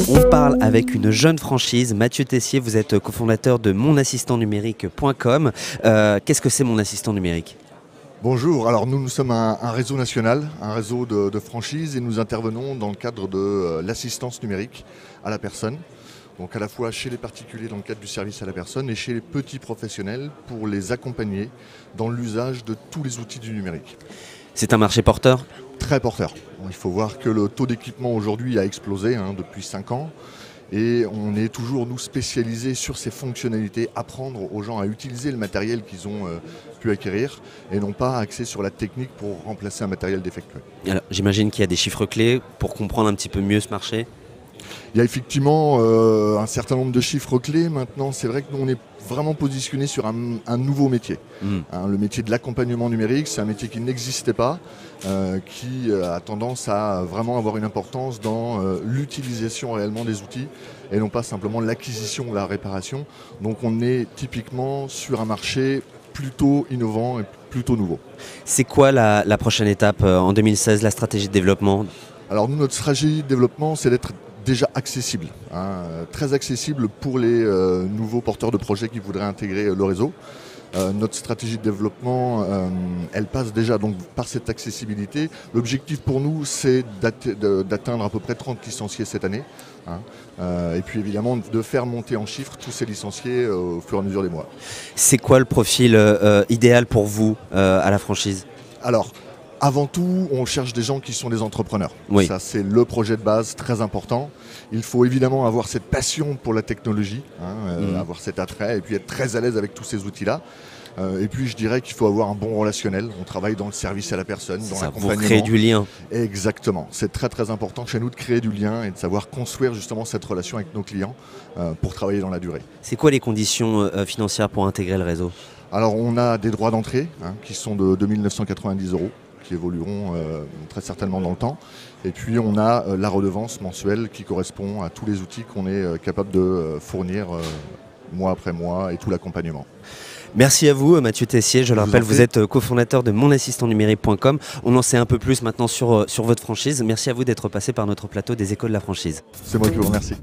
On parle avec une jeune franchise. Mathieu Tessier, vous êtes cofondateur de monassistantnumérique.com. Qu'est-ce que c'est Mon Assistant Numérique ? Bonjour, alors nous sommes un réseau national, un réseau de franchises, et nous intervenons dans le cadre de l'assistance numérique à la personne. Donc à la fois chez les particuliers dans le cadre du service à la personne et chez les petits professionnels pour les accompagner dans l'usage de tous les outils du numérique. C'est un marché porteur ? Très porteur. Il faut voir que le taux d'équipement aujourd'hui a explosé depuis 5 ans. Et on est toujours, nous, spécialisés sur ces fonctionnalités, apprendre aux gens à utiliser le matériel qu'ils ont pu acquérir et non pas axer sur la technique pour remplacer un matériel défectueux. Alors, j'imagine qu'il y a des chiffres clés pour comprendre un petit peu mieux ce marché. Il y a effectivement un certain nombre de chiffres clés. Maintenant, c'est vrai que nous, on est vraiment positionné sur un nouveau métier. Le métier de l'accompagnement numérique, c'est un métier qui n'existait pas, qui a tendance à vraiment avoir une importance dans l'utilisation réellement des outils et non pas simplement l'acquisition ou la réparation. Donc on est typiquement sur un marché plutôt innovant et plutôt nouveau. C'est quoi la prochaine étape en 2016, la stratégie de développement ? Alors nous, notre stratégie de développement, c'est d'être déjà accessible, très accessible pour les nouveaux porteurs de projets qui voudraient intégrer le réseau. Notre stratégie de développement, elle passe déjà donc par cette accessibilité. L'objectif pour nous, c'est d'atteindre à peu près 30 licenciés cette année. Et puis évidemment de faire monter en chiffres tous ces licenciés au fur et à mesure des mois. C'est quoi le profil idéal pour vous à la franchise ? Alors, avant tout, on cherche des gens qui sont des entrepreneurs. Oui. Ça, c'est le projet de base, très important. Il faut évidemment avoir cette passion pour la technologie, avoir cet attrait et puis être très à l'aise avec tous ces outils-là. Et puis, je dirais qu'il faut avoir un bon relationnel. On travaille dans le service à la personne, dans l'accompagnement. Vous créez du lien. Exactement. C'est très très important chez nous de créer du lien et de savoir construire justement cette relation avec nos clients pour travailler dans la durée. C'est quoi les conditions financières pour intégrer le réseau ? Alors, on a des droits d'entrée qui sont de 2 990 €. Qui évolueront très certainement dans le temps. Et puis on a la redevance mensuelle qui correspond à tous les outils qu'on est capable de fournir mois après mois et tout l'accompagnement. Merci à vous Mathieu Tessier, je le rappelle, vous êtes cofondateur de monassistantnumérique.com. On en sait un peu plus maintenant sur votre franchise. Merci à vous d'être passé par notre plateau des échos de la franchise. C'est moi qui vous remercie.